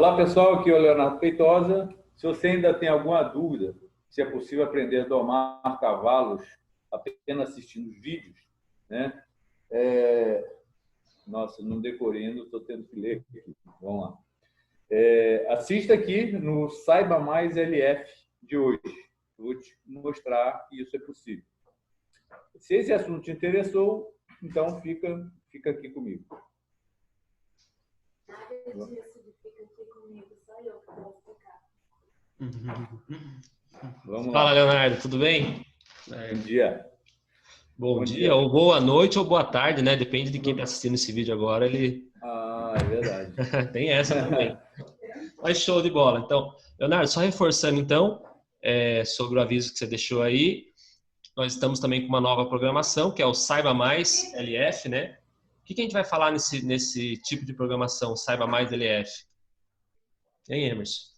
Olá, pessoal. Aqui é o Leonardo Feitosa. Se você ainda tem alguma dúvida se é possível aprender a domar cavalos apenas assistindo os vídeos, né? Nossa, não decorei ainda, estou tendo que ler aqui. Vamos lá. Assista aqui no Saiba Mais LF de hoje. Vou te mostrar que isso é possível. Se esse assunto te interessou, então fica aqui comigo. Nada disso de fica aqui comigo, só eu que vou explicar. Vamos Fala, lá. Leonardo, tudo bem? Bom dia. Bom dia, ou boa noite, ou boa tarde, né? Depende de quem está assistindo esse vídeo agora, ele... Ah, é verdade. Tem essa também. Mas show de bola. Então, Leonardo, só reforçando então, sobre o aviso que você deixou aí, nós estamos também com uma nova programação, que é o Saiba Mais LF, né? O que a gente vai falar nesse tipo de programação, Saiba Mais LF? Hein, Emerson?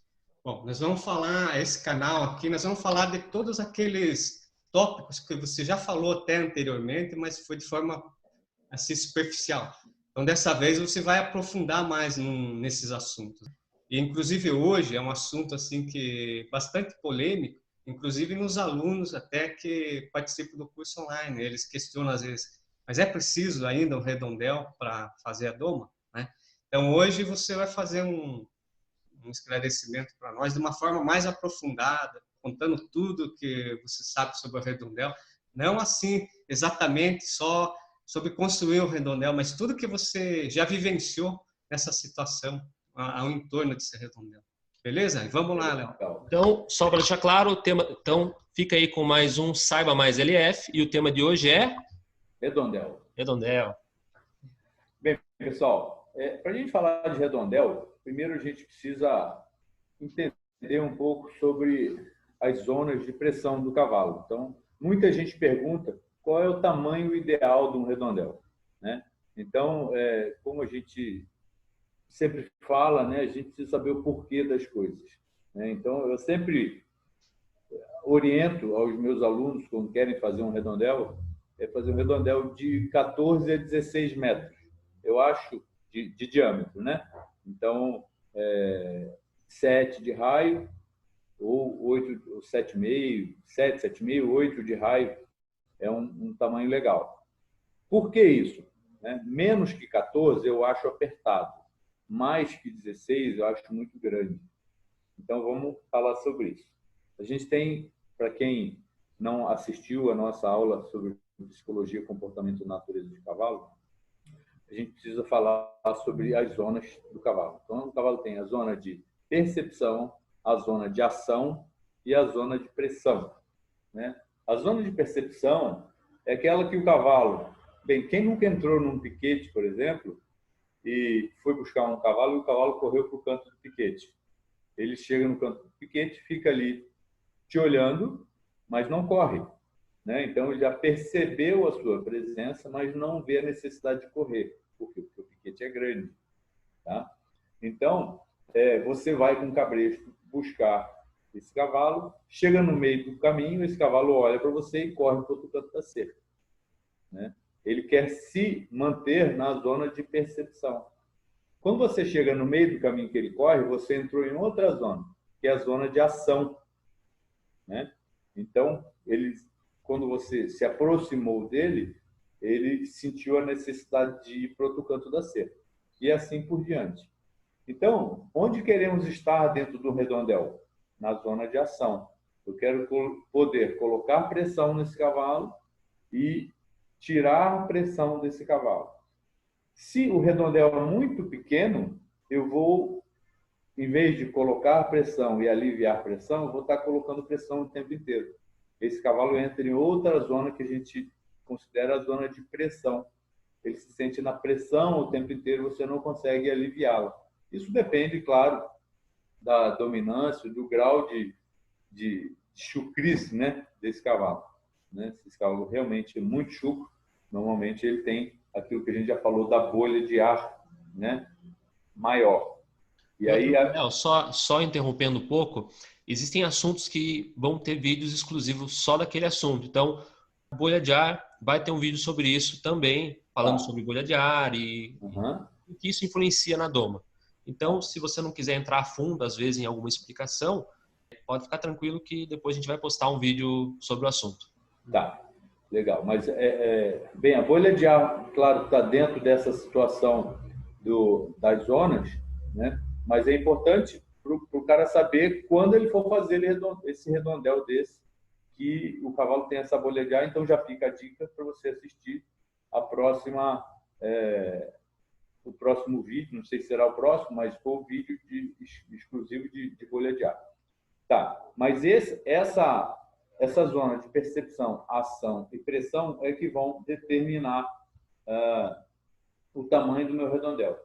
Bom, nós vamos falar, esse canal aqui, nós vamos falar de todos aqueles tópicos que você já falou até anteriormente, mas foi de forma assim superficial. Então, dessa vez, você vai aprofundar mais nesses assuntos. E, inclusive, hoje é um assunto assim que bastante polêmico, inclusive nos alunos até que participam do curso online. Eles questionam às vezes, mas é preciso ainda um redondel para fazer a doma? Né? Então, hoje você vai fazer um esclarecimento para nós de uma forma mais aprofundada, contando tudo que você sabe sobre o redondel, não assim exatamente só sobre construir o redondel, mas tudo que você já vivenciou nessa situação ao entorno desse redondel. Beleza? Vamos lá, Léo. Então, só para deixar claro, o tema, então fica aí com mais um Saiba Mais LF e o tema de hoje é redondel. Redondel. Bem, pessoal, para a gente falar de redondel, primeiro a gente precisa entender um pouco sobre as zonas de pressão do cavalo. Então, muita gente pergunta qual é o tamanho ideal de um redondel, né? Então, como a gente sempre fala, né, a gente precisa saber o porquê das coisas, né? Então, eu sempre oriento aos meus alunos, quando querem fazer um redondel, fazer um redondel de 14 a 16 metros, eu acho, de diâmetro, né? Então, 7 de raio, ou 8, ou 7,5, 7, 7,5, 8 de raio, é um tamanho legal. Por que isso? Menos que 14 eu acho apertado, mais que 16 eu acho muito grande. Então, vamos falar sobre isso. A gente tem, para quem não assistiu a nossa aula sobre psicologia, comportamento e natureza de cavalo, a gente precisa falar sobre as zonas do cavalo. Então, o cavalo tem a zona de percepção, a zona de ação e a zona de pressão, né? A zona de percepção é aquela que o cavalo... Bem, quem nunca entrou num piquete, por exemplo, e foi buscar um cavalo e o cavalo correu para o canto do piquete. Ele chega no canto do piquete, fica ali te olhando, mas não corre, né? Então, ele já percebeu a sua presença, mas não vê a necessidade de correr. Por quê? Porque o piquete é grande, tá? Então, você vai com o cabresto buscar esse cavalo, chega no meio do caminho, esse cavalo olha para você e corre para o outro canto da cerca, né? Ele quer se manter na zona de percepção. Quando você chega no meio do caminho que ele corre, você entrou em outra zona, que é a zona de ação, né? Então, quando você se aproximou dele, ele sentiu a necessidade de ir para outro canto da cerca. E assim por diante. Então, onde queremos estar dentro do redondel? Na zona de ação. Eu quero poder colocar pressão nesse cavalo e tirar a pressão desse cavalo. Se o redondel é muito pequeno, eu vou, em vez de colocar pressão e aliviar pressão, eu vou estar colocando pressão o tempo inteiro. Esse cavalo entra em outra zona que a gente considera a zona de pressão. Ele se sente na pressão o tempo inteiro, você não consegue aliviá-la. Isso depende, claro, da dominância, do grau de chucrice, né, desse cavalo, né? Se esse cavalo realmente é muito chucro, normalmente ele tem aquilo que a gente já falou da bolha de ar, né, maior. E aí, só interrompendo um pouco, existem assuntos que vão ter vídeos exclusivos só daquele assunto. Então, bolha de ar vai ter um vídeo sobre isso também, falando sobre bolha de ar e o que isso influencia na doma. Então, se você não quiser entrar a fundo, às vezes, em alguma explicação, pode ficar tranquilo que depois a gente vai postar um vídeo sobre o assunto. Tá, legal. Mas, bem, a bolha de ar, claro, está dentro dessa situação das zonas, né? Mas é importante para o cara saber quando ele for fazer esse redondel desse, que o cavalo tem essa bolha de ar. Então, já fica a dica para você assistir o próximo vídeo, não sei se será o próximo, mas foi o vídeo exclusivo de bolha de ar. Tá, mas essa zona de percepção, ação e pressão é que vão determinar o tamanho do meu redondel.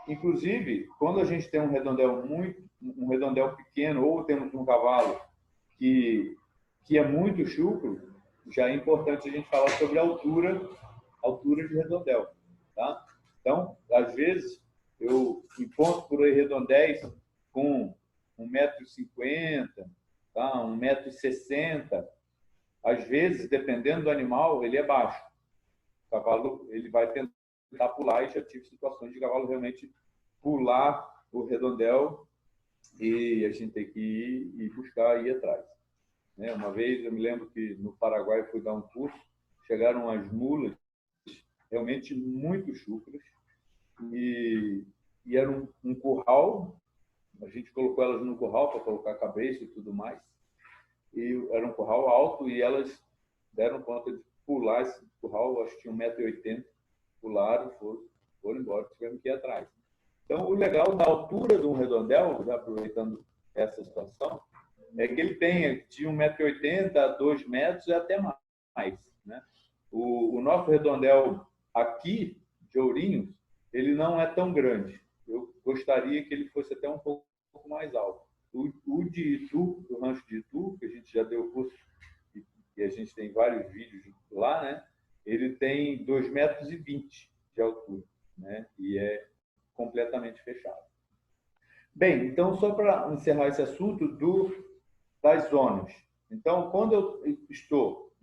Inclusive, quando a gente tem um redondel pequeno, ou temos um cavalo que é muito chucro, já é importante a gente falar sobre a altura de redondel, tá? Então, às vezes, eu encontro por aí redondéis com 1,50 m, tá? 1,60 m. Às vezes, dependendo do animal, ele é baixo. O cavalo ele vai tentar pular, e já tive situações de cavalo realmente pular o redondel e a gente tem que ir buscar, ir atrás. Uma vez, eu me lembro que no Paraguai fui dar um curso, chegaram as mulas realmente muito chucras e era um curral. A gente colocou elas no curral para colocar a cabeça e tudo mais. E era um curral alto e elas deram conta de pular esse curral, acho que tinha 1,80 m, pularam, foram embora, tivemos que ir atrás. Então, o legal da altura de um redondel, já aproveitando essa situação, é que ele tem de 1,80 m a 2 metros e até mais, né? O nosso redondel aqui, de Ourinhos, ele não é tão grande. Eu gostaria que ele fosse até um pouco mais alto. O de Itu, do rancho de Itu, que a gente já deu curso e a gente tem vários vídeos lá, né? Ele tem 2,20 metros de altura, né? E é completamente fechado. Bem, então, só para encerrar esse assunto das zonas. Então, quando eu estou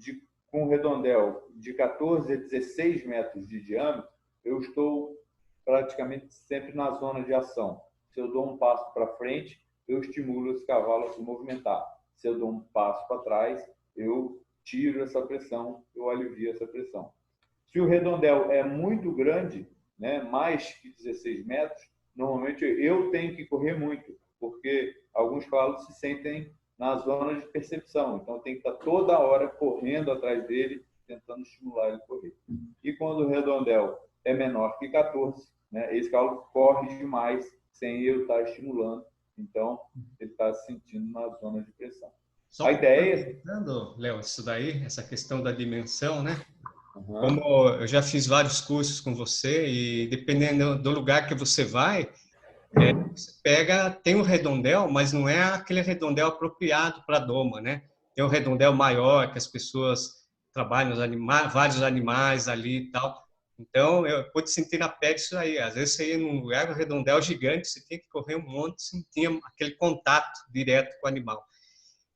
com um redondel de 14 a 16 metros de diâmetro, eu estou praticamente sempre na zona de ação. Se eu dou um passo para frente, eu estimulo esse cavalo a se movimentar. Se eu dou um passo para trás, eu tiro essa pressão, eu alivio essa pressão. Se o redondel é muito grande, né, mais que 16 metros, normalmente eu tenho que correr muito, porque alguns cavalos se sentem na zona de percepção. Então, tem que estar toda hora correndo atrás dele, tentando estimular ele a correr. E quando o redondel é menor que 14, né, esse cavalo corre demais sem eu estar estimulando. Então, ele está se sentindo na zona de pressão. Só a ideia é... Léo, isso daí, essa questão da dimensão, né? Uhum. Como eu já fiz vários cursos com você e dependendo do lugar que você vai, você tem um redondel, mas não é aquele redondel apropriado para a doma, né? Tem um redondel maior que as pessoas trabalham vários animais ali e tal. Então, eu pude sentir na pele isso aí. Às vezes você ia num lugar, um redondel gigante, você tinha que correr um monte, você não tinha aquele contato direto com o animal.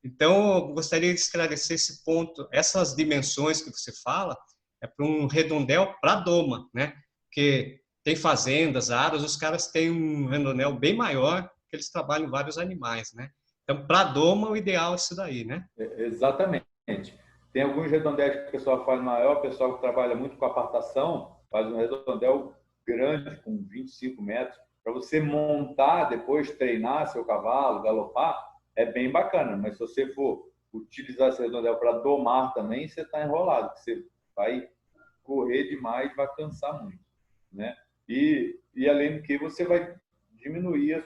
Então, eu gostaria de esclarecer esse ponto. Essas dimensões que você fala é para um redondel para doma, né? Porque tem fazendas, aras, os caras têm um redondel bem maior, que eles trabalham vários animais, né? Então, para doma, o ideal é isso daí, né? Exatamente. Tem alguns redondéis que o pessoal faz maior, o pessoal que trabalha muito com apartação faz um redondel grande, com 25 metros. Para você montar, depois treinar seu cavalo, galopar, é bem bacana. Mas se você for utilizar esse redondel para domar também, você está enrolado. Você vai correr demais, vai cansar muito, né? E além do que, você vai diminuir a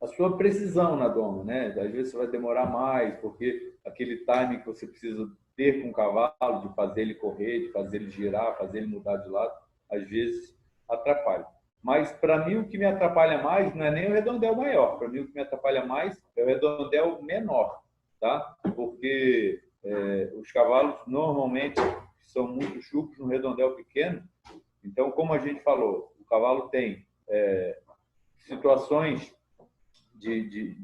sua precisão na doma, né? Às vezes você vai demorar mais, porque aquele timing que você precisa ter com o cavalo, de fazer ele correr, de fazer ele girar, fazer ele mudar de lado, às vezes atrapalha. Mas, para mim, o que me atrapalha mais não é nem o redondel maior. Para mim, o que me atrapalha mais é o redondel menor, tá? Porque os cavalos, normalmente, são muito chucros no redondel pequeno. Então, como a gente falou, o cavalo tem situações de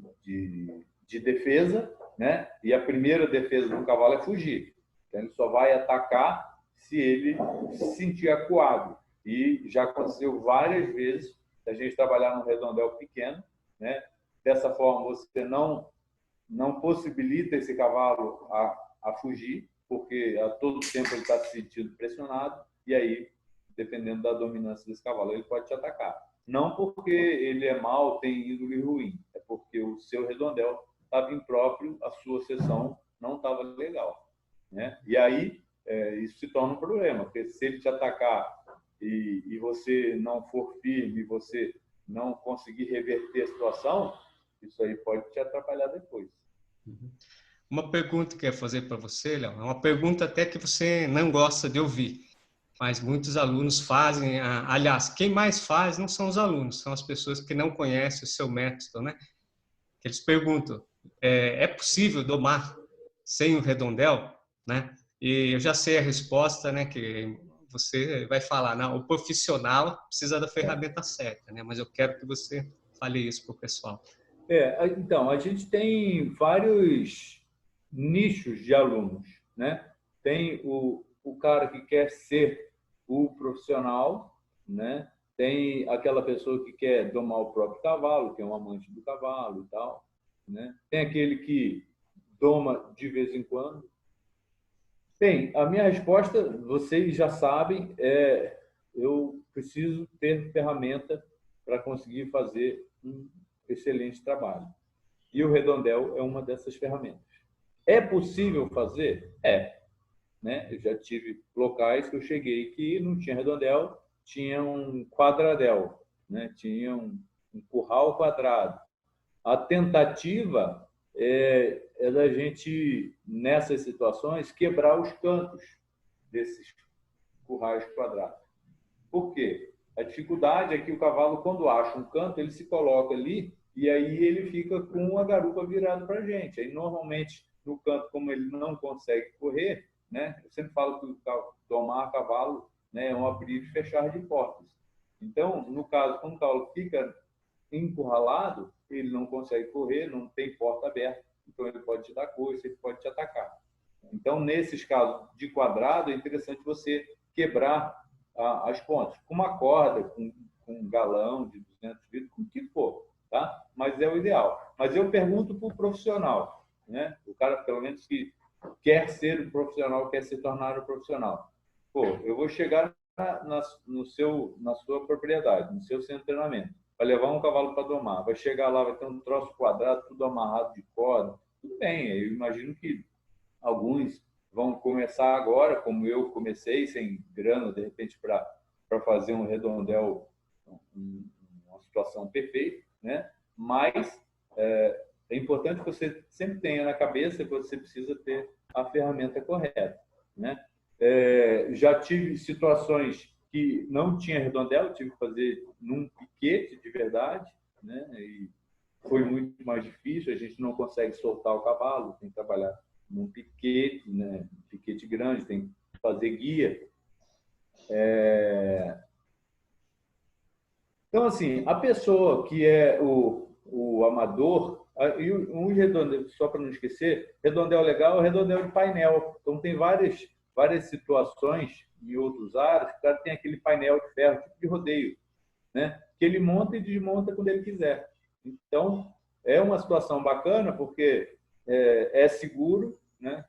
defesa, né? E a primeira defesa do cavalo é fugir. Então, ele só vai atacar se ele se sentir acuado. E já aconteceu várias vezes a gente trabalhar num redondel pequeno, né? Dessa forma, você não possibilita esse cavalo a fugir, porque a todo tempo ele está se sentindo pressionado, e aí, dependendo da dominância desse cavalo, ele pode te atacar. Não porque ele é mau, tem índole ruim, é porque o seu redondel estava impróprio, a sua sessão não estava legal, né? E aí, isso se torna um problema, porque se ele te atacar e você não for firme, você não conseguir reverter a situação, isso aí pode te atrapalhar depois. Uma pergunta que eu ia fazer para você, Léo, é uma pergunta até que você não gosta de ouvir, mas muitos alunos fazem. Aliás, quem mais faz não são os alunos, são as pessoas que não conhecem o seu método, né? Eles perguntam, é possível domar sem o redondel, né? E eu já sei a resposta, né? Que você vai falar, não, o profissional precisa da ferramenta certa, né? Mas eu quero que você fale isso para o pessoal. Então, a gente tem vários nichos de alunos, né? Tem o cara que quer ser o profissional, né? Tem aquela pessoa que quer domar o próprio cavalo, que é um amante do cavalo e tal, né? Tem aquele que doma de vez em quando. Bem, a minha resposta, vocês já sabem, eu preciso ter ferramenta para conseguir fazer um excelente trabalho. E o redondel é uma dessas ferramentas. É possível fazer? Né? Eu já tive locais que eu cheguei que não tinha redondel, tinha um quadradel, né? Tinha um curral quadrado. A tentativa é da gente, nessas situações, quebrar os cantos desses currais quadrados. Por quê? A dificuldade é que o cavalo, quando acha um canto, ele se coloca ali e aí ele fica com a garupa virada para a gente. Aí, normalmente, no canto, como ele não consegue correr, né? Eu sempre falo que domar cavalo, né, é um abrir e fechar de portas. Então, no caso, quando o cavalo fica encurralado, ele não consegue correr, não tem porta aberta, então ele pode te dar coice, ele pode te atacar. Então, nesses casos de quadrado, é interessante você quebrar as pontas, com uma corda, com um galão de 200 litros, com o que for, tá? Mas é o ideal. Mas eu pergunto para o profissional, né? O cara, pelo menos, que quer ser um profissional, quer se tornar um profissional. Pô, eu vou chegar na sua propriedade, no seu centro de treinamento, vai levar um cavalo para domar, vai chegar lá, vai ter um troço quadrado, tudo amarrado de corda, tudo bem, eu imagino que alguns vão começar agora, como eu comecei, sem grana, de repente, para fazer um redondel, uma situação perfeita, né? Mas é importante que você sempre tenha na cabeça que você precisa ter a ferramenta correta, né? Já tive situações que não tinha redondel, tive que fazer num piquete de verdade, né? E foi muito mais difícil, a gente não consegue soltar o cavalo, tem que trabalhar num piquete, né? Piquete grande, tem que fazer guia. Então, assim, a pessoa que é o amador, e um redondel, só para não esquecer, redondel legal é redondel de painel. Então, tem várias situações em outros áreas que o cara tem aquele painel de ferro, tipo de rodeio, né? Que ele monta e desmonta quando ele quiser. Então, é uma situação bacana porque é seguro, né?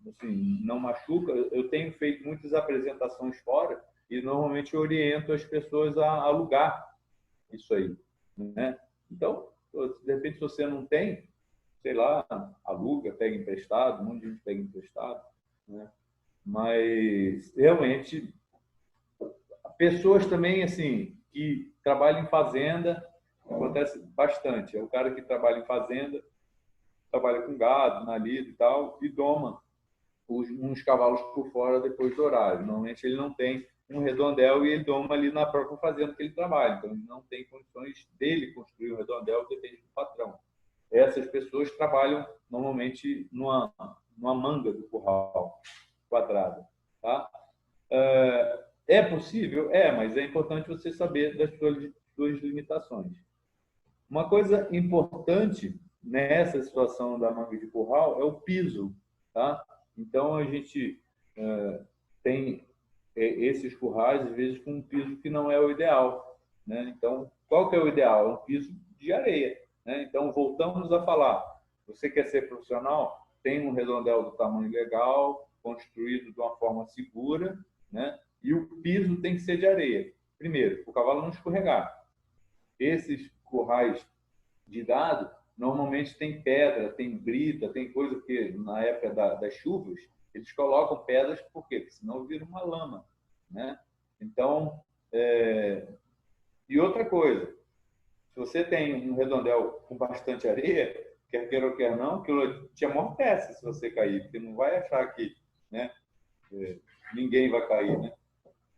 Assim, não machuca. Eu tenho feito muitas apresentações fora e normalmente eu oriento as pessoas a alugar isso aí, né? Então, de repente, se você não tem, sei lá, aluga, pega emprestado, um monte de gente pega emprestado, né? Mas realmente pessoas também assim que trabalham em fazenda, acontece bastante. É o cara que trabalha em fazenda, trabalha com gado, na lida e tal, e doma uns cavalos por fora depois do horário. Normalmente ele não tem um redondel e ele doma ali na própria fazenda que ele trabalha. Então ele não tem condições dele construir o redondel, depende do patrão. Essas pessoas trabalham normalmente numa manga do curral quadrada, tá? É possível? Mas é importante você saber das suas limitações. Uma coisa importante nessa situação da manga de curral é o piso, tá? Então, a gente tem esses currais, às vezes, com um piso que não é o ideal, né? Então, qual que é o ideal? É um piso de areia, né? Então, voltamos a falar. Você quer ser profissional? Tem um redondel do tamanho legal, construído de uma forma segura, né? E o piso tem que ser de areia. Primeiro, o cavalo não escorregar. Esses currais de gado, normalmente tem pedra, tem brita, tem coisa que na época das chuvas, eles colocam pedras, por quê? Porque senão vira uma lama, né? Então, e outra coisa, se você tem um redondel com bastante areia, quer queira ou quer não, aquilo te amortece se você cair, porque não vai achar que, né, ninguém vai cair, né?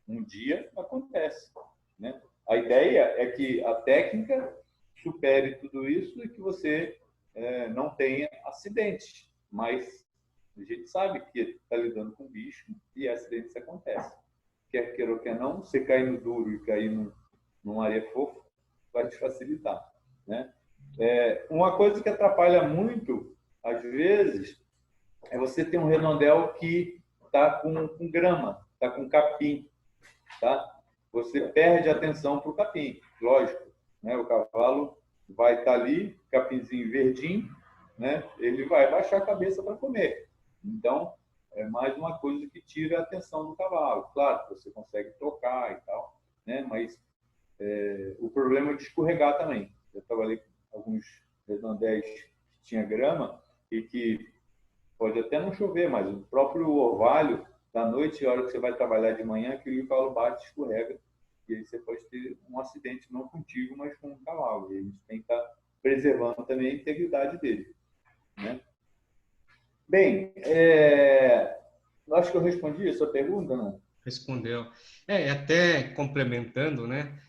Um dia acontece, né? A ideia é que a técnica supere tudo isso e que você não tenha acidentes, mas a gente sabe que está lidando com bicho e acidentes acontecem. Quer queira ou quer não, você cair no duro e cair numa areia fofa, vai te facilitar, né? Uma coisa que atrapalha muito, às vezes, é você ter um redondel que está com grama, está com capim, tá? Você perde atenção para o capim, lógico, né? O cavalo vai estar ali, capinzinho verdinho, né? Ele vai baixar a cabeça para comer. Então, é mais uma coisa que tira a atenção do cavalo. Claro, você consegue tocar e tal, né? Mas o problema é de escorregar também. Eu trabalhei com alguns redondéis que tinha grama e que pode até não chover, mas o próprio orvalho da noite, a hora que você vai trabalhar de manhã, aquele cavalo bate, escorrega, e aí você pode ter um acidente não contigo, mas com um cavalo. E a gente tem que estar preservando também a integridade dele, né? Bem, acho que eu respondi a sua pergunta, não? Respondeu. Até complementando, né?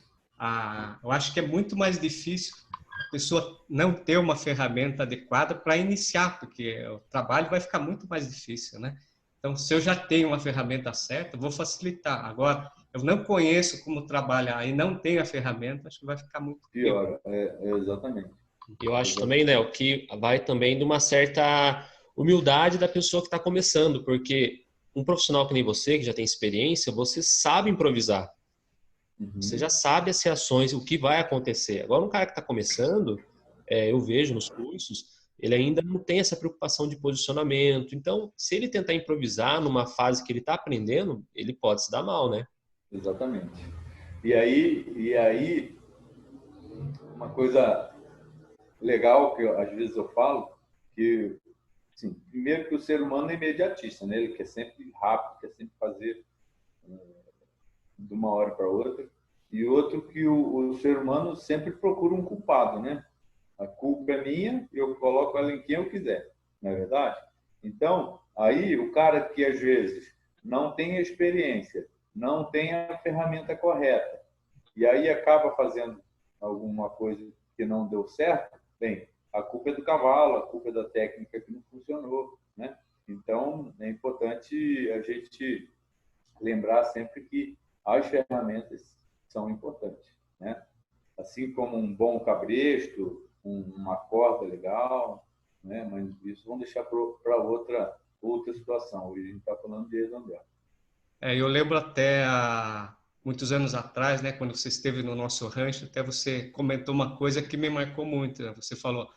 Eu acho que é muito mais difícil a pessoa não ter uma ferramenta adequada para iniciar, porque o trabalho vai ficar muito mais difícil, né? Então, se eu já tenho uma ferramenta certa, vou facilitar. Agora, eu não conheço como trabalhar e não tenho a ferramenta, acho que vai ficar muito pior. Pior, exatamente. Eu acho também, né, o que vai também de uma certa humildade da pessoa que está começando, porque um profissional que nem você, que já tem experiência, você sabe improvisar. Você já sabe as reações, o que vai acontecer. Agora, um cara que está começando, eu vejo nos cursos, ele ainda não tem essa preocupação de posicionamento. Então, se ele tentar improvisar numa fase que ele está aprendendo, ele pode se dar mal, né? Exatamente. E aí uma coisa legal que às vezes eu falo, que assim, primeiro que o ser humano é imediatista, né? Ele quer sempre rápido, quer sempre fazer de uma hora para outra. E outro que o ser humano sempre procura um culpado, né? A culpa é minha, eu coloco ela em quem eu quiser, não é verdade? Então, aí o cara que às vezes não tem a experiência, não tem a ferramenta correta, e aí acaba fazendo alguma coisa que não deu certo, bem, a culpa é do cavalo, a culpa é da técnica que não funcionou, né? Então, é importante a gente lembrar sempre que as ferramentas são importantes, né? Assim como um bom cabresto, uma corda legal, né? Mas isso vamos deixar para outra situação. Hoje a gente está falando de redondel. Eu lembro até há muitos anos atrás, né, quando você esteve no nosso rancho, até você comentou uma coisa que me marcou muito, né? Você falou,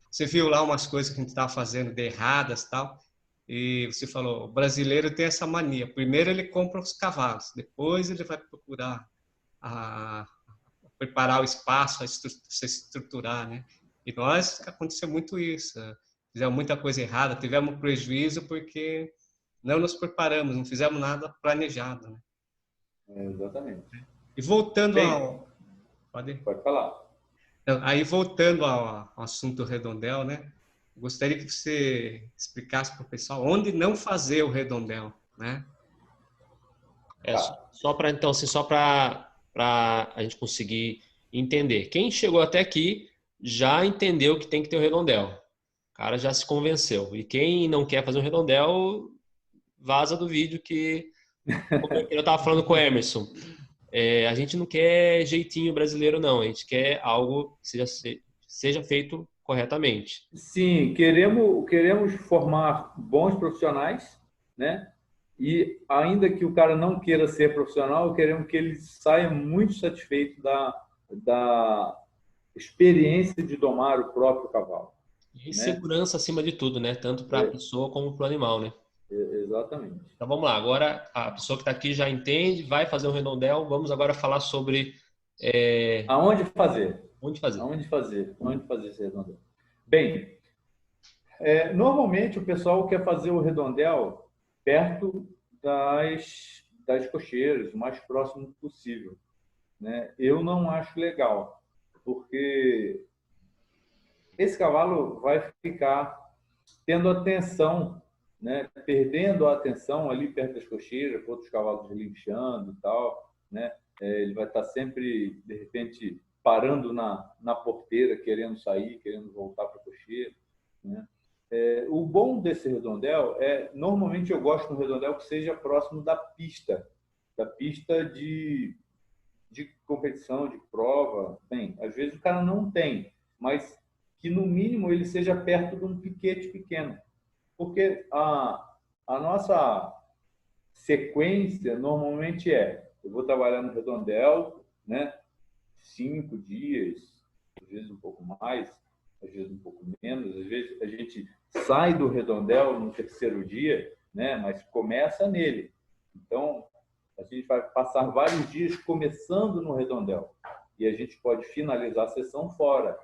você viu lá umas coisas que a gente estava fazendo de erradas, tal, e você falou, o brasileiro tem essa mania. Primeiro ele compra os cavalos, depois ele vai procurar a preparar o espaço, se estruturar, né? E nós aconteceu muito isso. Fizemos muita coisa errada, tivemos prejuízo porque não nos preparamos, não fizemos nada planejado, né? Exatamente. E voltando Bem, ao... pode falar. Aí voltando ao assunto redondel, né? Gostaria que você explicasse para o pessoal onde não fazer o redondel, né? Tá. Só para então, assim, só para a gente conseguir entender. Quem chegou até aqui já entendeu que tem que ter o redondel. O cara já se convenceu. E quem não quer fazer um redondel, vaza do vídeo que eu estava falando com o Emerson. A gente não quer jeitinho brasileiro, não. A gente quer algo que seja feito corretamente. Sim, queremos formar bons profissionais, né? E ainda que o cara não queira ser profissional, queremos que ele saia muito satisfeito da experiência de domar o próprio cavalo, E né? segurança acima de tudo, né? Tanto para a pessoa como para o animal, né? Exatamente. Então vamos lá. Agora a pessoa que está aqui já entende, vai fazer um redondel. Vamos agora falar sobre Aonde fazer? onde fazer. Aonde fazer? Aonde fazer esse redondel? Bem, normalmente o pessoal quer fazer o redondel perto das cocheiras, o mais próximo possível, né? Eu não acho legal, porque esse cavalo vai ficar tendo atenção, né? Perdendo a atenção ali perto das cocheiras, com outros cavalos relinchando e tal, né? Ele vai estar sempre, de repente, parando na porteira, querendo sair, querendo voltar para a cocheira, né? O bom desse redondel normalmente eu gosto de um redondel que seja próximo da pista de competição, de prova. Bem, às vezes o cara não tem, mas que no mínimo ele seja perto de um piquete pequeno. Porque a nossa sequência normalmente eu vou trabalhar no redondel, né? 5 dias, às vezes um pouco mais, às vezes um pouco menos, às vezes a gente sai do redondel no terceiro dia, né? Mas começa nele. Então, a gente vai passar vários dias começando no redondel e a gente pode finalizar a sessão fora.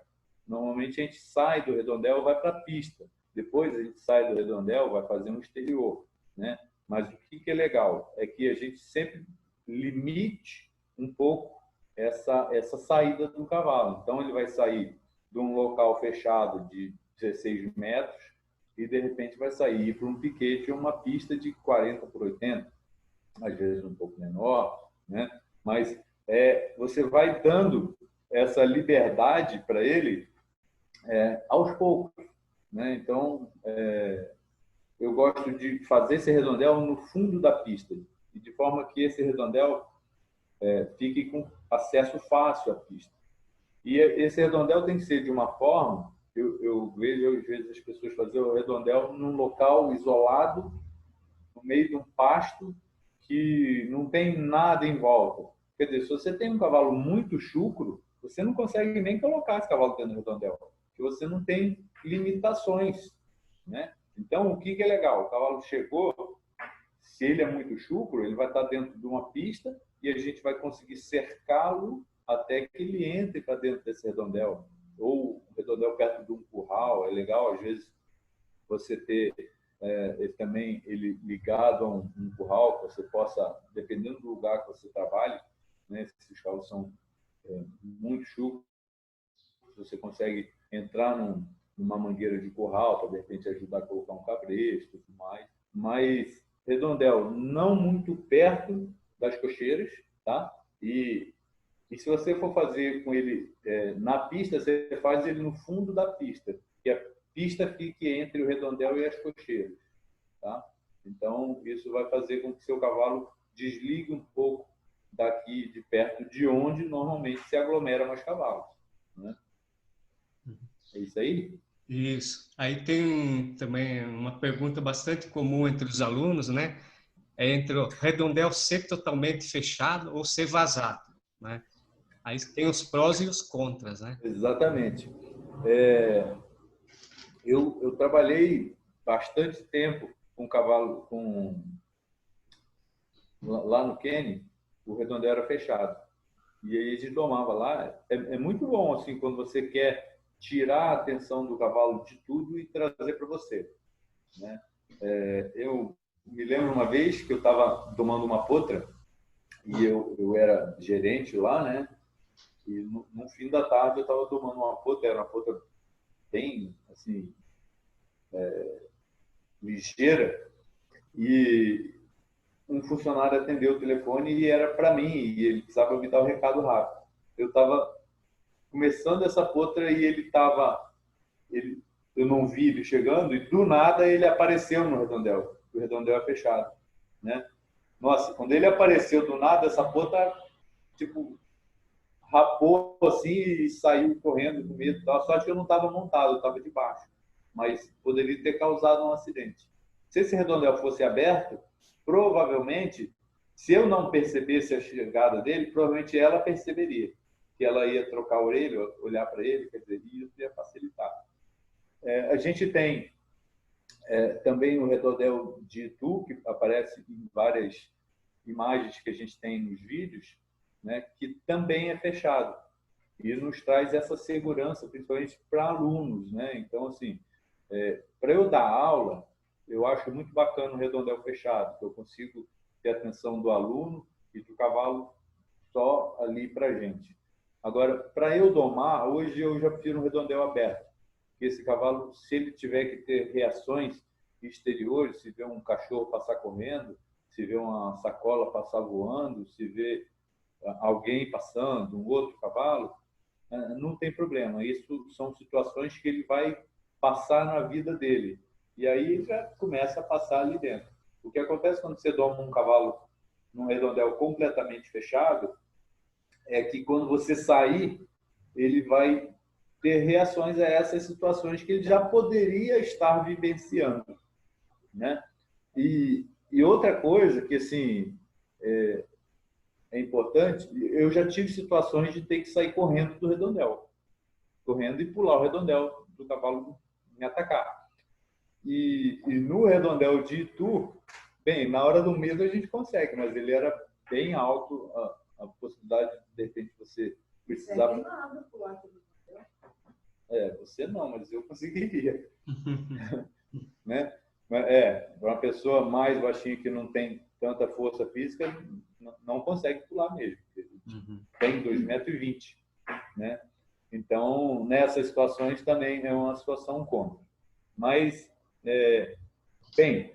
Normalmente a gente sai do redondel e vai para a pista. Depois a gente sai do redondel, vai fazer um exterior, né? Mas o que é legal é que a gente sempre limite um pouco essa saída do cavalo. Então ele vai sair de um local fechado de 16 metros e de repente vai sair para um piquete ou uma pista de 40 por 80, às vezes um pouco menor, né? Mas você vai dando essa liberdade para ele aos poucos, né? Então, eu gosto de fazer esse redondel no fundo da pista, e de forma que esse redondel fique com acesso fácil à pista. E esse redondel tem que ser de uma forma, eu vejo às vezes as pessoas fazerem o redondel num local isolado, no meio de um pasto que não tem nada em volta. Quer dizer, se você tem um cavalo muito chucro, você não consegue nem colocar esse cavalo dentro do redondel, porque você não tem limitações, né? Então, o que é legal? O cavalo chegou, se ele é muito chucro, ele vai estar dentro de uma pista e a gente vai conseguir cercá-lo até que ele entre para dentro desse redondel. Ou um redondel perto de um curral, é legal, às vezes, você ter ele ligado a um curral, que você possa, dependendo do lugar que você trabalhe, né, se os cavalos são muito chucros, você consegue entrar numa mangueira de curral para, de repente, ajudar a colocar um cabresto e tudo mais. Mas redondel não muito perto das cocheiras, tá? E se você for fazer com ele na pista, você faz ele no fundo da pista, que a pista fique entre o redondel e as cocheiras, tá? Então, isso vai fazer com que seu cavalo desligue um pouco daqui de perto, de onde normalmente se aglomeram os cavalos, né? É isso aí? Isso. Aí tem também uma pergunta bastante comum entre os alunos, né? É entre o redondel ser totalmente fechado ou ser vazado, né? Aí tem os prós e os contras, né? Exatamente. Eu trabalhei bastante tempo com cavalo, lá no Quênia, o redondel era fechado. E aí a gente domava lá. É muito bom, assim, quando você quer tirar a atenção do cavalo de tudo e trazer para você, né? Eu me lembro uma vez que eu estava domando uma potra e eu era gerente lá, né? E no fim da tarde eu estava domando uma potra, era uma potra bem, assim, ligeira, e um funcionário atendeu o telefone e era para mim, e ele precisava me dar um recado rápido. Eu estava começando essa potra e eu não vi ele chegando e do nada ele apareceu no redondel. O redondel é fechado, né? Nossa, quando ele apareceu do nada, essa potra tipo rapou assim e saiu correndo com medo. Só que eu não estava montado, eu estava de baixo, mas poderia ter causado um acidente. Se esse redondel fosse aberto, provavelmente, se eu não percebesse a chegada dele, provavelmente ela perceberia que ela ia trocar a orelha, olhar para ele, quer dizer, isso ia facilitar. A gente tem também o redondel de Itu, que aparece em várias imagens que a gente tem nos vídeos, né, que também é fechado e nos traz essa segurança, principalmente para alunos, né? Então, assim, para eu dar aula, eu acho muito bacana o redondel fechado, que eu consigo ter a atenção do aluno e do cavalo só ali para a gente. Agora, para eu domar, hoje eu já prefiro um redondel aberto, porque esse cavalo, se ele tiver que ter reações exteriores, se vê um cachorro passar correndo, se vê uma sacola passar voando, se vê alguém passando, um outro cavalo, não tem problema. Isso são situações que ele vai passar na vida dele. E aí já começa a passar ali dentro. O que acontece quando você doma um cavalo num redondel completamente fechado é que quando você sair, ele vai ter reações a essas situações que ele já poderia estar vivenciando, né? E outra coisa que, assim, é importante, eu já tive situações de ter que sair correndo do redondel, correndo e pular o redondel do cavalo me atacar. E no redondel de Itu, bem, na hora do medo a gente consegue, mas ele era bem alto, a possibilidade de repente você precisar... você não, mas eu conseguiria. Né? Para uma pessoa mais baixinha que não tem tanta força física, não consegue pular mesmo. Tem 2,20 m, né? Então, nessas situações também é uma situação contra. Mas, bem,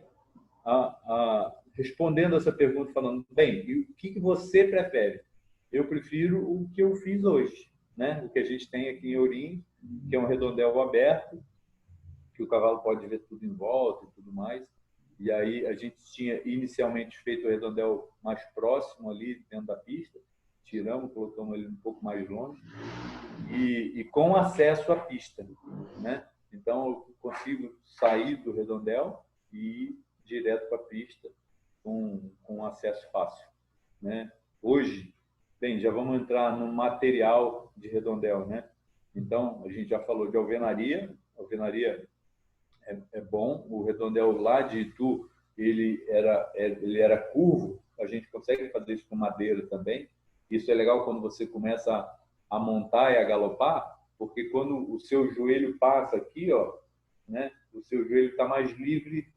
respondendo essa pergunta, falando, bem, o que você prefere? Eu prefiro o que eu fiz hoje, né? O que a gente tem aqui em Ourinhos, que é um redondel aberto, que o cavalo pode ver tudo em volta e tudo mais. E aí a gente tinha inicialmente feito o redondel mais próximo ali dentro da pista, tiramos, colocamos ele um pouco mais longe e com acesso à pista, né? Então eu consigo sair do redondel e ir direto para a pista com acesso fácil, né? Hoje, bem, já vamos entrar no material de redondel, né? Então a gente já falou de alvenaria. Alvenaria é bom. O redondel lá de Itu, ele era curvo. A gente consegue fazer isso com madeira também. Isso é legal quando você começa a montar e a galopar, porque quando o seu joelho passa aqui, ó, né, o seu joelho está mais livre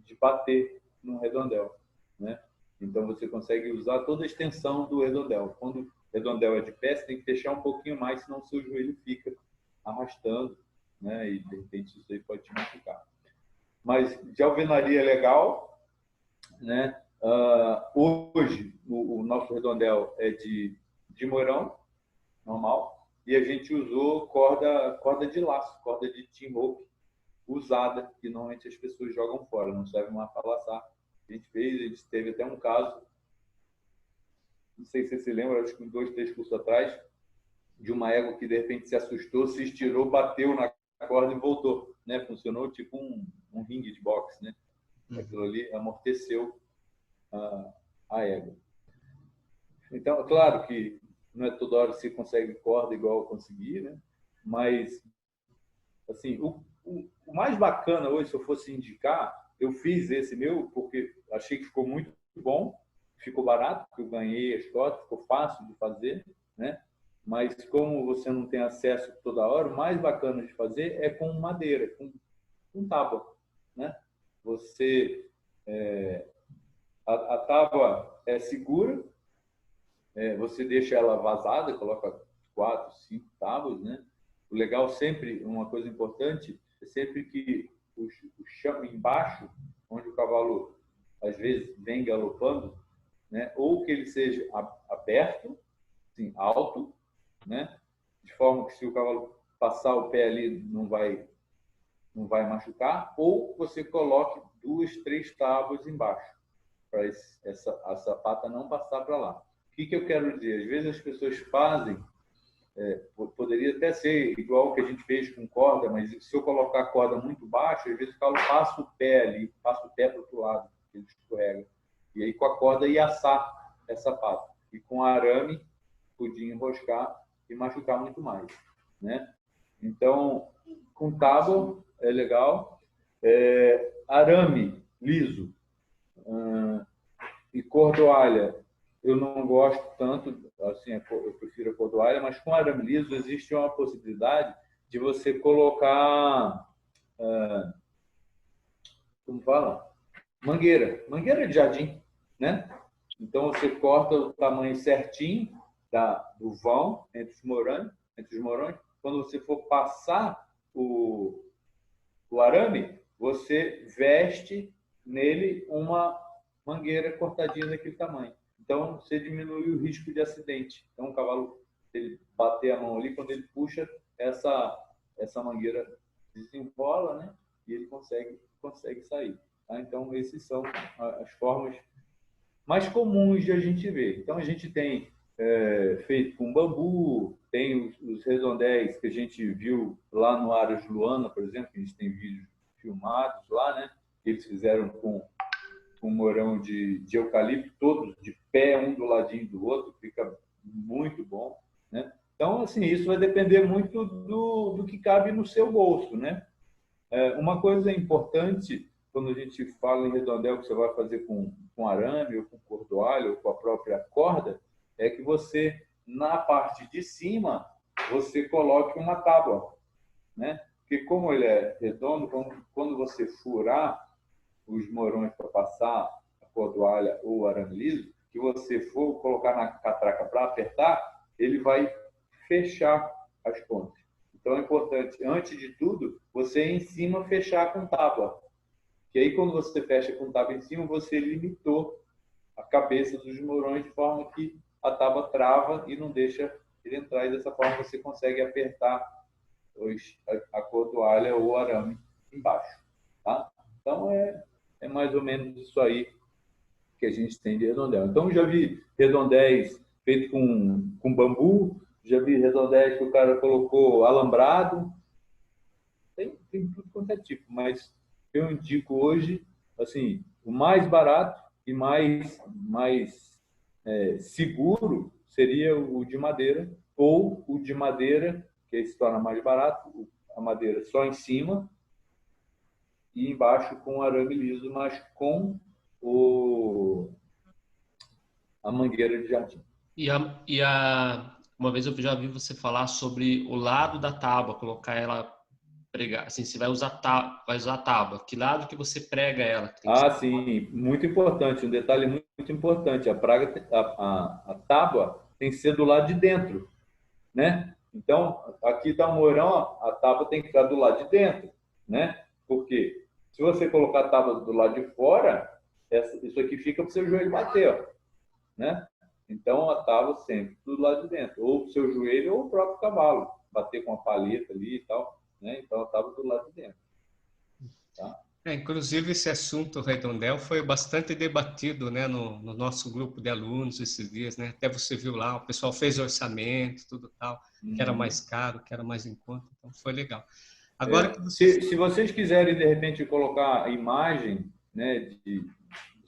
de bater no redondel, né? Então você consegue usar toda a extensão do redondel. Quando o redondel é de pé, você tem que fechar um pouquinho mais, senão o seu joelho fica arrastando, né? E de repente isso aí pode te machucar. Mas de alvenaria é legal, né? Hoje o nosso redondel é de moirão normal e a gente usou corda de laço, corda de team rope usada, que normalmente as pessoas jogam fora, não serve mais para laçar. A gente teve até um caso, não sei se você se lembra, acho que 2, 3 cursos atrás, de uma égua que de repente se assustou, se estirou, bateu na corda e voltou, né? Funcionou tipo um ringue de boxe, né? Aquilo ali amorteceu a égua. Então, claro que não é toda hora que você consegue corda igual eu consegui, né? Mas, assim, o mais bacana hoje, se eu fosse indicar, eu fiz esse meu porque achei que ficou muito bom, ficou barato, porque eu ganhei as cotas, ficou fácil de fazer, né? Mas como você não tem acesso toda hora, o mais bacana de fazer é com madeira, com tábua, né? Você a tábua é segura, você deixa ela vazada, coloca 4, 5 tábuas, né? O legal sempre, uma coisa importante, é sempre que o chão embaixo, onde o cavalo às vezes vem galopando, né? Ou que ele seja aberto, assim, alto, né? De forma que se o cavalo passar o pé ali não vai machucar, ou você coloque 2, 3 tábuas embaixo para essa pata não passar para lá. O que eu quero dizer? Às vezes as pessoas fazem, poderia até ser igual o que a gente fez com corda, mas se eu colocar a corda muito baixa, às vezes o cavalo passa o pé ali, passa o pé para o outro lado. ele escorrega. E aí com a corda ia assar essa pata. E com arame podia enroscar e machucar muito mais, né? Então, com tábua é legal. Arame liso e cordoalha eu não gosto tanto, assim, eu prefiro a cordoalha, mas com arame liso existe uma possibilidade de você colocar, como fala? Mangueira de jardim, né? Então você corta o tamanho certinho do vão entre os morões. Quando você for passar o arame, você veste nele uma mangueira cortadinha daquele tamanho. Então você diminui o risco de acidente. Então o cavalo, ele bater a mão ali, quando ele puxa, essa mangueira desenrola, né? E ele consegue sair. Tá? Então essas são as formas mais comuns de a gente ver. Então a gente tem feito com bambu, tem os redondéis que a gente viu lá no Aras Luana, por exemplo, que a gente tem vídeos filmados lá, né? Que eles fizeram com morão de eucalipto, todos de pé, um do ladinho do outro, fica muito bom, né? Então, assim, isso vai depender muito do que cabe no seu bolso, né? Uma coisa importante, quando a gente fala em redondel, que você vai fazer com arame, ou com cordoalho, ou com a própria corda, é que você, na parte de cima, você coloque uma tábua, né? Porque como ele é redondo, quando você furar os morões para passar a cordoalha ou o arame liso, que você for colocar na catraca para apertar, ele vai fechar as pontas. Então é importante, antes de tudo, você em cima fechar com tábua. Que aí quando você fecha com tábua em cima, você limitou a cabeça dos morões de forma que a tábua trava e não deixa ele entrar. E dessa forma você consegue apertar a cordoalha ou o arame embaixo. Tá? Então é mais ou menos isso aí que a gente tem de redondel. Então, já vi redondéis feitos com bambu, já vi redondéis que o cara colocou alambrado, tem tudo quanto é tipo, mas eu indico hoje, assim, o mais barato e mais seguro seria o de madeira, ou o de madeira, que aí se torna mais barato, a madeira só em cima, e embaixo com arame liso, mas com a mangueira de jardim. Uma vez eu já vi você falar sobre o lado da tábua, colocar ela pregar, assim, você vai usar a tábua, que lado que você prega ela? Sim, muito importante, um detalhe muito importante, a tábua tem que ser do lado de dentro, né? Então, aqui está o morão, a tábua tem que estar do lado de dentro, né? Porque se você colocar a tábua do lado de fora, isso aqui fica para o seu joelho bater, ó, né? Então, a tábua sempre do lado de dentro, ou o seu joelho ou o próprio cavalo, bater com a paleta ali e tal, né? Então, a tábua do lado de dentro. Tá? Inclusive, esse assunto redondel foi bastante debatido, né, no nosso grupo de alunos esses dias, né? Até você viu lá, o pessoal fez orçamento, tudo tal, que era mais caro, que era mais em conta, então foi legal. Agora que você... se vocês quiserem, de repente, colocar a imagem, né, de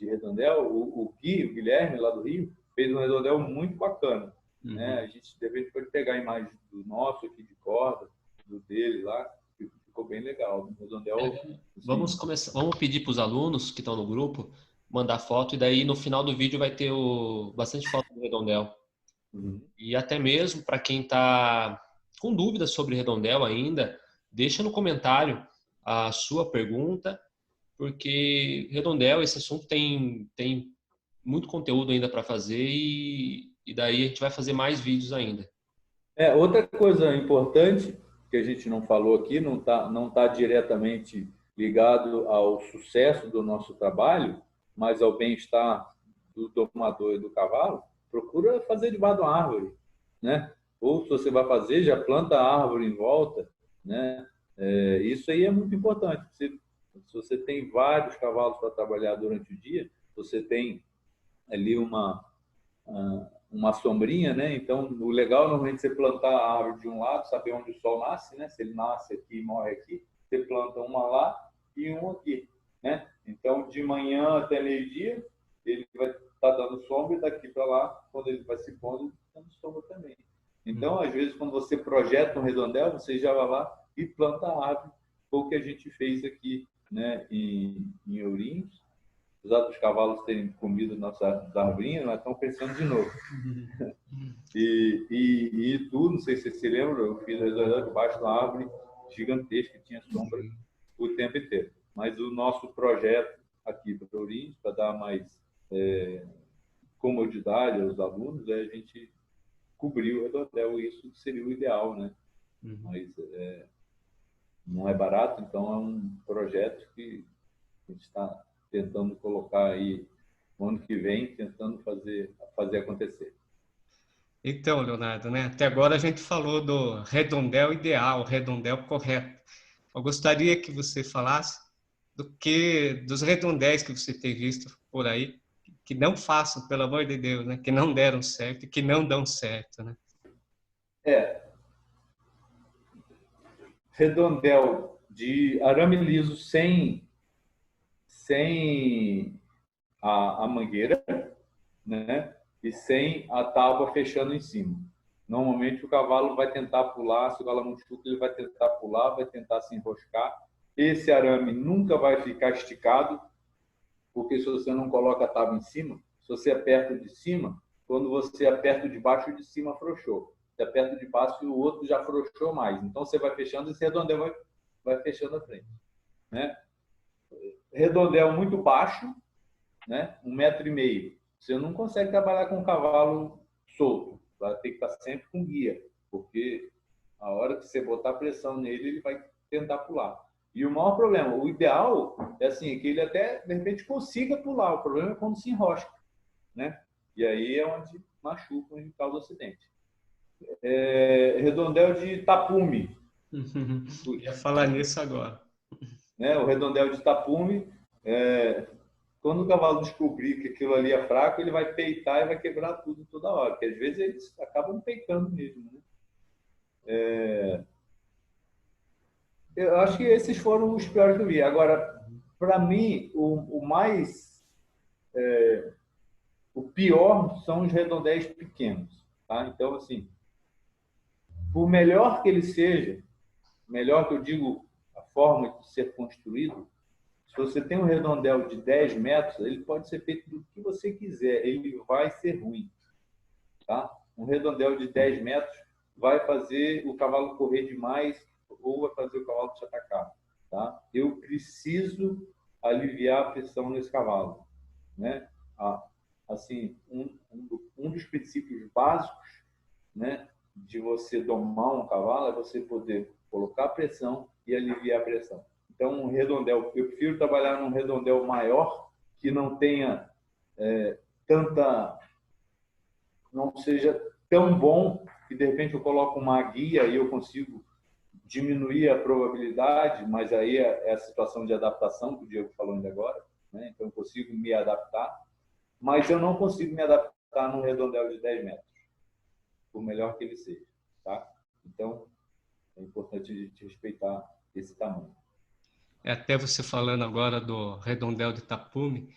redondel, o Guilherme, lá do Rio, fez um redondel muito bacana. Né? A gente, de repente, pode pegar a imagem do nosso aqui de corda, do dele lá, que ficou bem legal. Um redondel, vamos pedir para os alunos que estão no grupo mandar foto, e daí no final do vídeo vai ter bastante foto do redondel. E até mesmo para quem está com dúvidas sobre redondel ainda, deixa no comentário a sua pergunta, porque redondel, esse assunto tem muito conteúdo ainda para fazer, e daí a gente vai fazer mais vídeos ainda. Outra coisa importante que a gente não falou aqui, não tá diretamente ligado ao sucesso do nosso trabalho, mas ao bem-estar do domador e do cavalo, procura fazer debaixo de uma árvore, né? Ou se você vai fazer, já planta a árvore em volta, né? Isso aí é muito importante. Se você tem vários cavalos para trabalhar durante o dia, você tem ali uma sombrinha, né? Então, o legal normalmente você plantar a árvore de um lado, saber onde o sol nasce, né? Se ele nasce aqui e morre aqui, você planta uma lá e uma aqui, né? Então, de manhã até meio-dia, ele vai estar dando sombra e daqui para lá, quando ele vai se pondo, dando sombra também. Então, às vezes, quando você projeta um redondel, você já vai lá e planta a árvore. Foi o que a gente fez aqui, né, em Ourinhos. Apesar dos cavalos terem comido nossas arvorinhas, nós estamos pensando de novo. E tu, não sei se você se lembra, eu fiz a redondel debaixo da árvore gigantesca, que tinha sombra o tempo inteiro. Mas o nosso projeto aqui para Ourinhos, para dar mais comodidade aos alunos, a gente cobriu o redondel, isso seria o ideal, né? Mas não é barato, então é um projeto que a gente está tentando colocar aí no ano que vem, tentando fazer acontecer. Então, Leonardo, né? Até agora a gente falou do redondel ideal, o redondel correto. Eu gostaria que você falasse dos redondéis que você tem visto por aí, que não façam, pelo amor de Deus, né? Que não deram certo e que não dão certo, né? Redondel de arame liso sem a mangueira, né? E sem a tábua fechando em cima. Normalmente o cavalo vai tentar pular, se o cavalo não chuta, ele vai tentar pular, vai tentar se enroscar. Esse arame nunca vai ficar esticado, porque se você não coloca a tábua em cima, se você aperta de cima, quando você aperta de baixo, o de cima afrouxou. Você aperta de baixo e o outro já afrouxou mais. Então você vai fechando e esse redondel vai fechando a frente, né? Redondel muito baixo, né? 1,5 m. Você não consegue trabalhar com um cavalo solto. Vai ter que estar sempre com guia, porque a hora que você botar pressão nele, ele vai tentar pular. E o maior problema, o ideal é assim, que ele até, de repente, consiga pular. O problema é quando se enrosca, né? E aí é onde machuca, onde causa acidente. Redondel de tapume. Ia falar nisso agora. Né? O redondel de tapume, quando o cavalo descobrir que aquilo ali é fraco, ele vai peitar e vai quebrar tudo toda hora, porque às vezes eles acabam peitando mesmo, né? Eu acho que esses foram os piores que eu vi. Agora, para mim, o pior são os redondéis pequenos, tá? Então, assim, por melhor que ele seja, melhor que eu digo a forma de ser construído, se você tem um redondel de 10 metros, ele pode ser feito do que você quiser, ele vai ser ruim, tá? Um redondel de 10 metros vai fazer o cavalo correr demais ou vai fazer o cavalo te atacar, tá? Eu preciso aliviar a pressão nesse cavalo, né? Assim, um dos princípios básicos, né, de você domar um cavalo é você poder colocar pressão e aliviar a pressão. Então, um redondel, eu prefiro trabalhar num redondel maior que não tenha não seja tão bom que de repente eu coloco uma guia e eu consigo diminuir a probabilidade, mas aí é a situação de adaptação que o Diego falou ainda agora, né? Então eu consigo me adaptar, mas eu não consigo me adaptar num redondel de 10 metros, por melhor que ele seja, tá? Então é importante a gente respeitar esse tamanho. Até você falando agora do redondel de tapume,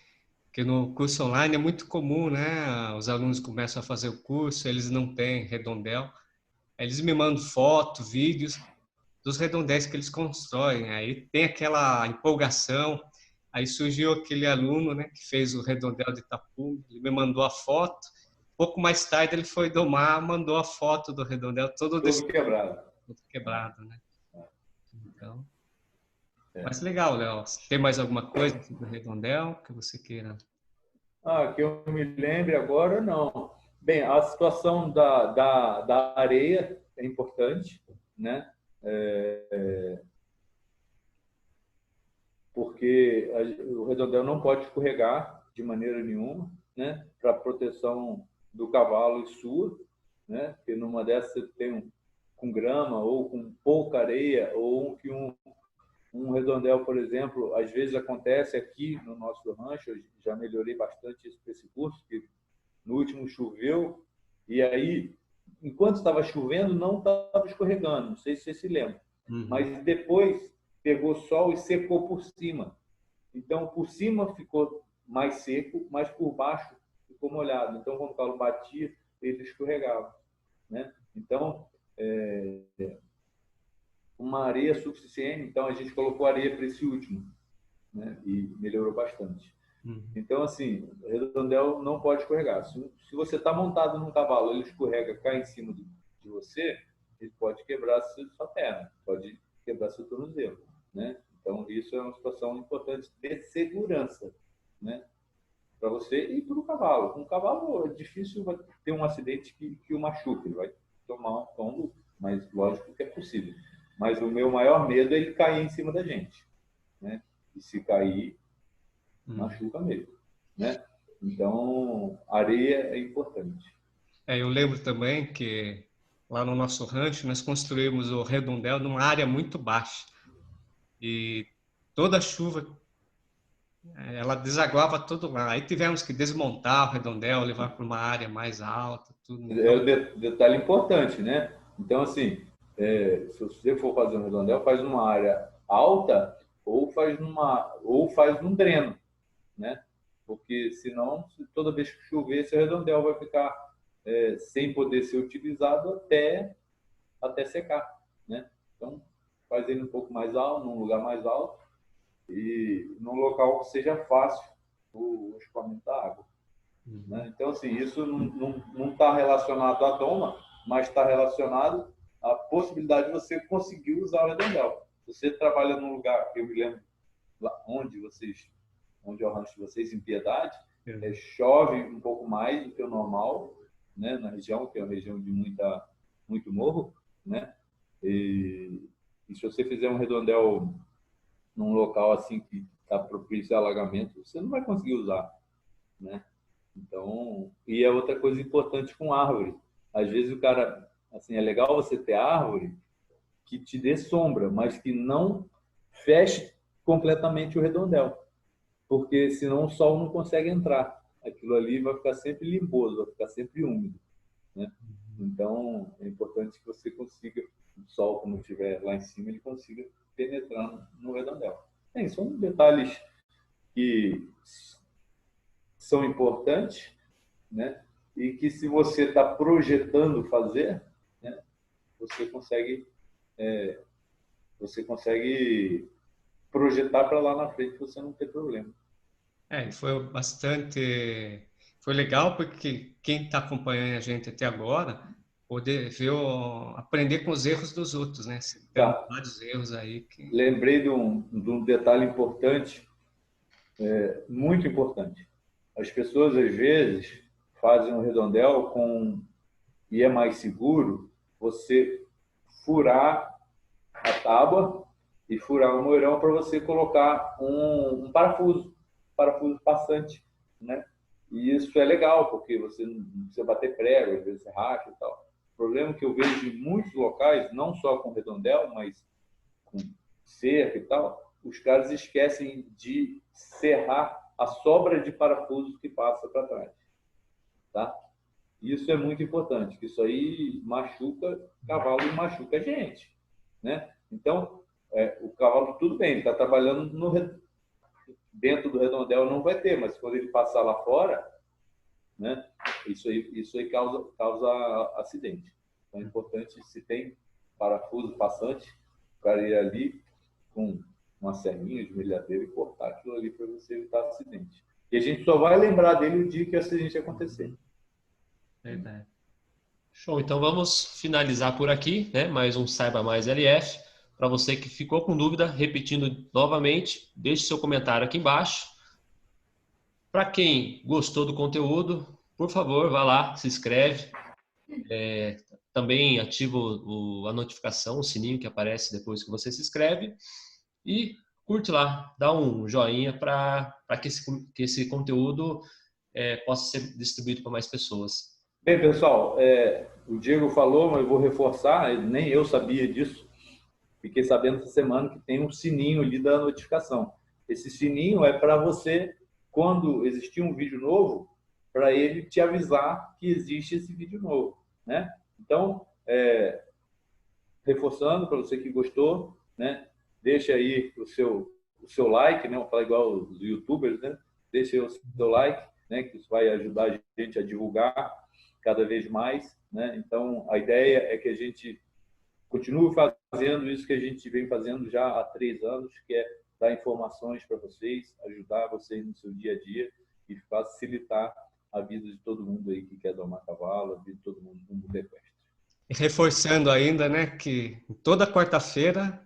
que no curso online é muito comum, né? Os alunos começam a fazer o curso, eles não têm redondel, eles me mandam fotos, vídeos dos redondéis que eles constroem, aí tem aquela empolgação, aí surgiu aquele aluno, né, que fez o redondel de tapume, ele me mandou a foto, pouco mais tarde ele foi domar, mandou a foto do redondel todo quebrado. Todo quebrado, né? Então, mas legal, Léo. Tem mais alguma coisa sobre o redondel que você queira? Que eu me lembre agora, não. Bem, a situação da areia é importante, né? Porque o redondel não pode escorregar de maneira nenhuma, né? Para proteção do cavalo e sua, né? Porque numa dessas você tem com grama ou com pouca areia ou que um redondel, por exemplo, às vezes acontece aqui no nosso rancho, eu já melhorei bastante isso para esse curso, que no último choveu, e aí, enquanto estava chovendo, não estava escorregando, não sei se você se lembra, mas depois pegou sol e secou por cima. Então, por cima ficou mais seco, mas por baixo ficou molhado. Então, quando o cavalo batia, ele escorregava, né? Então, uma areia suficiente. Então, a gente colocou areia para esse último, né? E melhorou bastante. Então, assim, o redondel não pode escorregar. Se você está montado num cavalo, ele escorrega, cai em cima de você, ele pode quebrar sua perna, pode quebrar seu tornozelo, né? Então, isso é uma situação importante de segurança, né? Para você e para o cavalo. Um cavalo é difícil ter um acidente que o machuque, ele vai tomar um tombo, mas lógico que é possível. Mas o meu maior medo é ele cair em cima da gente, né? E se cair, machuca mesmo, né? Então, areia é importante. Eu lembro também que lá no nosso rancho nós construímos o redondel numa área muito baixa e toda chuva ela desaguava todo lá. Aí tivemos que desmontar o redondel, levar para uma área mais alta, tudo. É Então, o detalhe importante, né? Então, assim, se você for fazer um redondel, faz numa área alta ou faz num dreno, né? Porque senão, toda vez que chover, esse redondel vai ficar sem poder ser utilizado até secar, né? Então, faz ele um pouco mais alto, num lugar mais alto e num local que seja fácil o escoamento da água, né? Então, assim, isso não está relacionado à doma, mas está relacionado à possibilidade de você conseguir usar o redondel. Se você trabalha num lugar, eu me lembro lá onde é o rancho de vocês, em Piedade, chove um pouco mais do que o normal, né, na região, que é uma região de muito morro, né? E se você fizer um redondel num local assim que está propício a alagamento, você não vai conseguir usar, né? Então, e é outra coisa importante com árvore. Às vezes o cara, assim, é legal você ter árvore que te dê sombra, mas que não feche completamente o redondel, porque senão o sol não consegue entrar. Aquilo ali vai ficar sempre limboso, vai ficar sempre úmido, né? Então, é importante que você consiga, o sol, quando estiver lá em cima, ele consiga penetrar no redondel. São detalhes que são importantes, né? E que se você está projetando fazer, né? Você consegue, você consegue projetar para lá na frente você não ter problema. foi legal porque quem está acompanhando a gente até agora poder ver, aprender com os erros dos outros, né? Temos Tá. vários erros aí que... Lembrei de um detalhe importante, muito importante. As pessoas às vezes fazem um redondel e é mais seguro você furar a tábua e furar o moirão para você colocar um parafuso passante, né? E isso é legal, porque você não precisa bater prego, às vezes você racha e tal. O problema que eu vejo em muitos locais, não só com redondel, mas com cerca e tal, os caras esquecem de serrar a sobra de parafuso que passa para trás, tá? Isso é muito importante, que isso aí machuca cavalo e machuca gente, né? Então, o cavalo, tudo bem, ele está trabalhando dentro do redondel, não vai ter, mas quando ele passar lá fora, né? Isso aí causa acidente. Então, é importante, se tem parafuso passante, o cara ir ali com uma serrinha de milhadeira e cortar aquilo ali para você evitar acidente. E a gente só vai lembrar dele o dia que o acidente acontecer. Verdade. Show, então vamos finalizar por aqui, né? Mais um Saiba Mais LF. Para você que ficou com dúvida, repetindo novamente, deixe seu comentário aqui embaixo. Para quem gostou do conteúdo, por favor, vá lá, se inscreve. Também ativa a notificação, o sininho que aparece depois que você se inscreve. E curte lá, dá um joinha para que esse conteúdo possa ser distribuído para mais pessoas. Bem, pessoal, o Diego falou, mas eu vou reforçar, nem eu sabia disso. Fiquei sabendo essa semana que tem um sininho ali da notificação. Esse sininho é para você, quando existir um vídeo novo, para ele te avisar que existe esse vídeo novo, né? Então, reforçando para você que gostou, né? Deixa aí o seu o seu like, né? Vou falar igual os YouTubers, né? Deixe o seu like, né? Que isso vai ajudar a gente a divulgar cada vez mais, né? Então, a ideia é que a gente continue fazendo isso que a gente vem fazendo já há 3 anos, que é dar informações para vocês, ajudar vocês no seu dia a dia e facilitar a vida de todo mundo aí que quer domar cavalo, a vida de todo mundo no mundo equestre. E reforçando ainda, né, que toda quarta-feira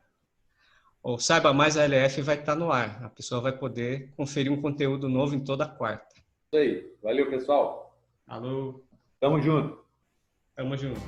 o Saiba Mais ALF vai estar no ar. A pessoa vai poder conferir um conteúdo novo em toda quarta. Isso aí. Valeu, pessoal. Alô. Tamo junto. Tamo junto.